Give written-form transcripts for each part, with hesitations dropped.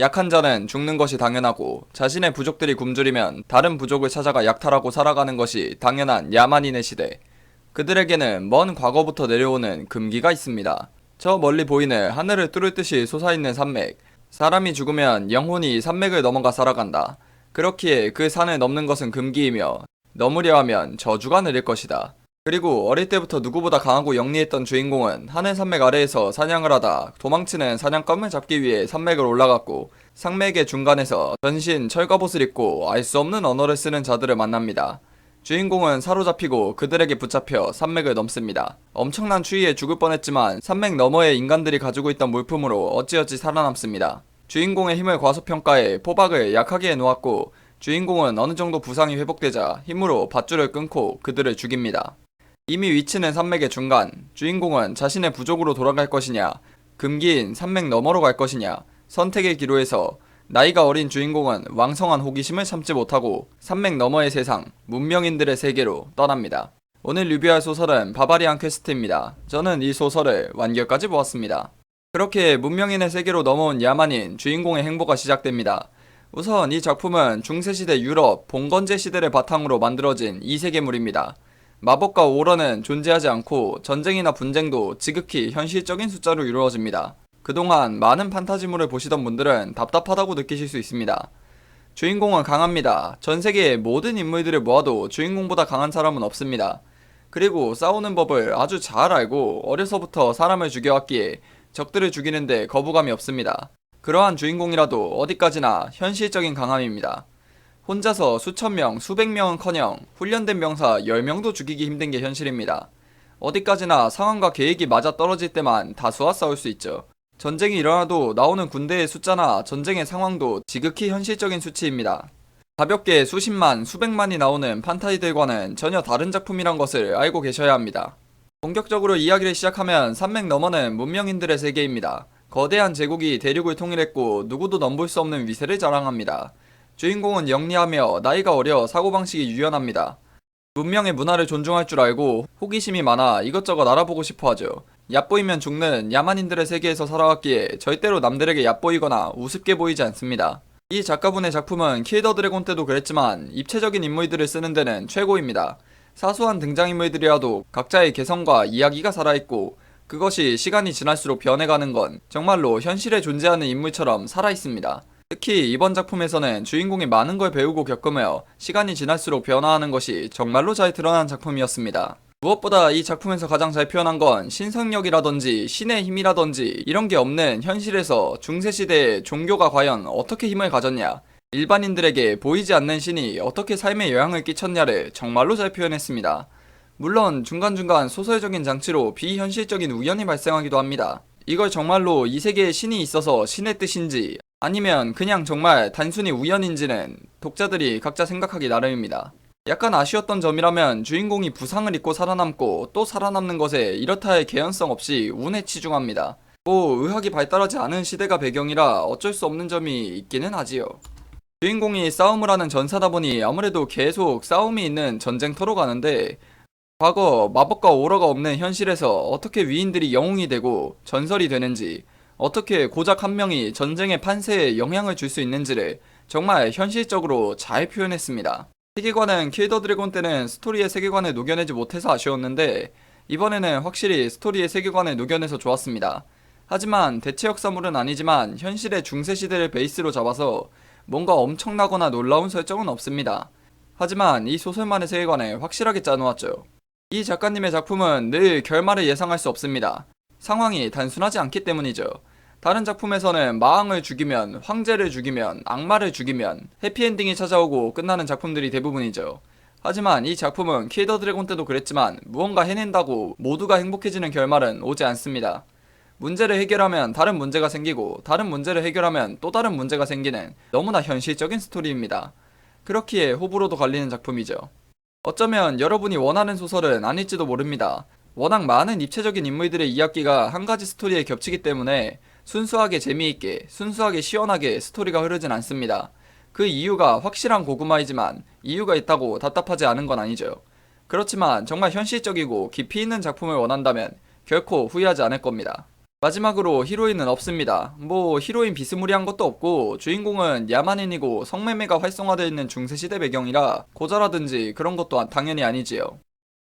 약한 자는 죽는 것이 당연하고 자신의 부족들이 굶주리면 다른 부족을 찾아가 약탈하고 살아가는 것이 당연한 야만인의 시대. 그들에게는 먼 과거부터 내려오는 금기가 있습니다. 저 멀리 보이는 하늘을 뚫을 듯이 솟아있는 산맥. 사람이 죽으면 영혼이 산맥을 넘어가 살아간다. 그렇기에 그 산을 넘는 것은 금기이며 넘으려 하면 저주가 내릴 것이다. 그리고 어릴 때부터 누구보다 강하고 영리했던 주인공은 하늘 산맥 아래에서 사냥을 하다 도망치는 사냥감을 잡기 위해 산맥을 올라갔고, 산맥의 중간에서 전신 철갑옷을 입고 알 수 없는 언어를 쓰는 자들을 만납니다. 주인공은 사로잡히고 그들에게 붙잡혀 산맥을 넘습니다. 엄청난 추위에 죽을 뻔했지만 산맥 너머에 인간들이 가지고 있던 물품으로 어찌어찌 살아남습니다. 주인공의 힘을 과소평가해 포박을 약하게 해놓았고, 주인공은 어느 정도 부상이 회복되자 힘으로 밧줄을 끊고 그들을 죽입니다. 이미 위치는 산맥의 중간. 주인공은 자신의 부족으로 돌아갈 것이냐, 금기인 산맥 너머로 갈 것이냐, 선택의 기로에서 나이가 어린 주인공은 왕성한 호기심을 참지 못하고 산맥 너머의 세상, 문명인들의 세계로 떠납니다. 오늘 리뷰할 소설은 바바리안 퀘스트입니다. 저는 이 소설을 완결까지 보았습니다. 그렇게 문명인의 세계로 넘어온 야만인 주인공의 행보가 시작됩니다. 우선 이 작품은 중세시대 유럽 봉건제 시대를 바탕으로 만들어진 이세계물입니다. 마법과 오러는 존재하지 않고 전쟁이나 분쟁도 지극히 현실적인 숫자로 이루어집니다. 그동안 많은 판타지물을 보시던 분들은 답답하다고 느끼실 수 있습니다. 주인공은 강합니다. 전 세계의 모든 인물들을 모아도 주인공보다 강한 사람은 없습니다. 그리고 싸우는 법을 아주 잘 알고 어려서부터 사람을 죽여왔기에 적들을 죽이는데 거부감이 없습니다. 그러한 주인공이라도 어디까지나 현실적인 강함입니다. 혼자서 수천 명, 수백 명은커녕 훈련된 병사 10명도 죽이기 힘든 게 현실입니다. 어디까지나 상황과 계획이 맞아떨어질 때만 다수와 싸울 수 있죠. 전쟁이 일어나도 나오는 군대의 숫자나 전쟁의 상황도 지극히 현실적인 수치입니다. 가볍게 수십만, 수백만이 나오는 판타지들과는 전혀 다른 작품이란 것을 알고 계셔야 합니다. 본격적으로 이야기를 시작하면 산맥 너머는 문명인들의 세계입니다. 거대한 제국이 대륙을 통일했고 누구도 넘볼 수 없는 위세를 자랑합니다. 주인공은 영리하며 나이가 어려 사고방식이 유연합니다. 문명의 문화를 존중할 줄 알고 호기심이 많아 이것저것 알아보고 싶어 하죠. 얕보이면 죽는 야만인들의 세계에서 살아왔기에 절대로 남들에게 얕보이거나 우습게 보이지 않습니다. 이 작가분의 작품은 킬 더 드래곤 때도 그랬지만 입체적인 인물들을 쓰는 데는 최고입니다. 사소한 등장인물들이라도 각자의 개성과 이야기가 살아있고 그것이 시간이 지날수록 변해가는 건 정말로 현실에 존재하는 인물처럼 살아있습니다. 특히 이번 작품에서는 주인공이 많은 걸 배우고 겪으며 시간이 지날수록 변화하는 것이 정말로 잘 드러난 작품이었습니다. 무엇보다 이 작품에서 가장 잘 표현한 건 신성력이라든지 신의 힘이라든지 이런 게 없는 현실에서 중세시대의 종교가 과연 어떻게 힘을 가졌냐, 일반인들에게 보이지 않는 신이 어떻게 삶에 영향을 끼쳤냐를 정말로 잘 표현했습니다. 물론 중간중간 소설적인 장치로 비현실적인 우연이 발생하기도 합니다. 이걸 정말로 이 세계에 신이 있어서 신의 뜻인지 아니면 그냥 정말 단순히 우연인지는 독자들이 각자 생각하기 나름입니다. 약간 아쉬웠던 점이라면 주인공이 부상을 입고 살아남고 또 살아남는 것에 이렇다 할 개연성 없이 운에 치중합니다. 의학이 발달하지 않은 시대가 배경이라 어쩔 수 없는 점이 있기는 하지요. 주인공이 싸움을 하는 전사다 보니 아무래도 계속 싸움이 있는 전쟁터로 가는데, 과거 마법과 오러가 없는 현실에서 어떻게 위인들이 영웅이 되고 전설이 되는지, 어떻게 고작 한 명이 전쟁의 판세에 영향을 줄 수 있는지를 정말 현실적으로 잘 표현했습니다. 세계관은 킬 더 드래곤 때는 스토리의 세계관을 녹여내지 못해서 아쉬웠는데 이번에는 확실히 스토리의 세계관을 녹여내서 좋았습니다. 하지만 대체 역사물은 아니지만 현실의 중세시대를 베이스로 잡아서 뭔가 엄청나거나 놀라운 설정은 없습니다. 하지만 이 소설만의 세계관을 확실하게 짜놓았죠. 이 작가님의 작품은 늘 결말을 예상할 수 없습니다. 상황이 단순하지 않기 때문이죠. 다른 작품에서는 마왕을 죽이면, 황제를 죽이면, 악마를 죽이면 해피엔딩이 찾아오고 끝나는 작품들이 대부분이죠. 하지만 이 작품은 킬 더 드래곤 때도 그랬지만 무언가 해낸다고 모두가 행복해지는 결말은 오지 않습니다. 문제를 해결하면 다른 문제가 생기고 다른 문제를 해결하면 또 다른 문제가 생기는 너무나 현실적인 스토리입니다. 그렇기에 호불호도 갈리는 작품이죠. 어쩌면 여러분이 원하는 소설은 아닐지도 모릅니다. 워낙 많은 입체적인 인물들의 이야기가 한 가지 스토리에 겹치기 때문에 순수하게 재미있게, 순수하게 시원하게 스토리가 흐르진 않습니다. 그 이유가 확실한 고구마이지만 이유가 있다고 답답하지 않은 건 아니죠. 그렇지만 정말 현실적이고 깊이 있는 작품을 원한다면 결코 후회하지 않을 겁니다. 마지막으로 히로인은 없습니다. 뭐 히로인 비스무리한 것도 없고 주인공은 야만인이고 성매매가 활성화되어 있는 중세시대 배경이라 고자라든지 그런 것도 당연히 아니지요.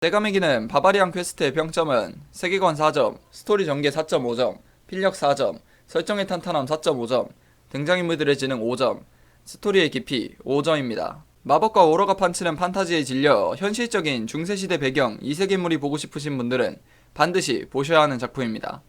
세가메기는 바바리안 퀘스트의 평점은 세계관 4점, 스토리 전개 4.5점, 필력 4점, 설정의 탄탄함 4.5점, 등장인물들의 지능 5점, 스토리의 깊이 5점입니다. 마법과 오러가 판치는 판타지에 질려 현실적인 중세시대 배경 이세계물이 보고 싶으신 분들은 반드시 보셔야 하는 작품입니다.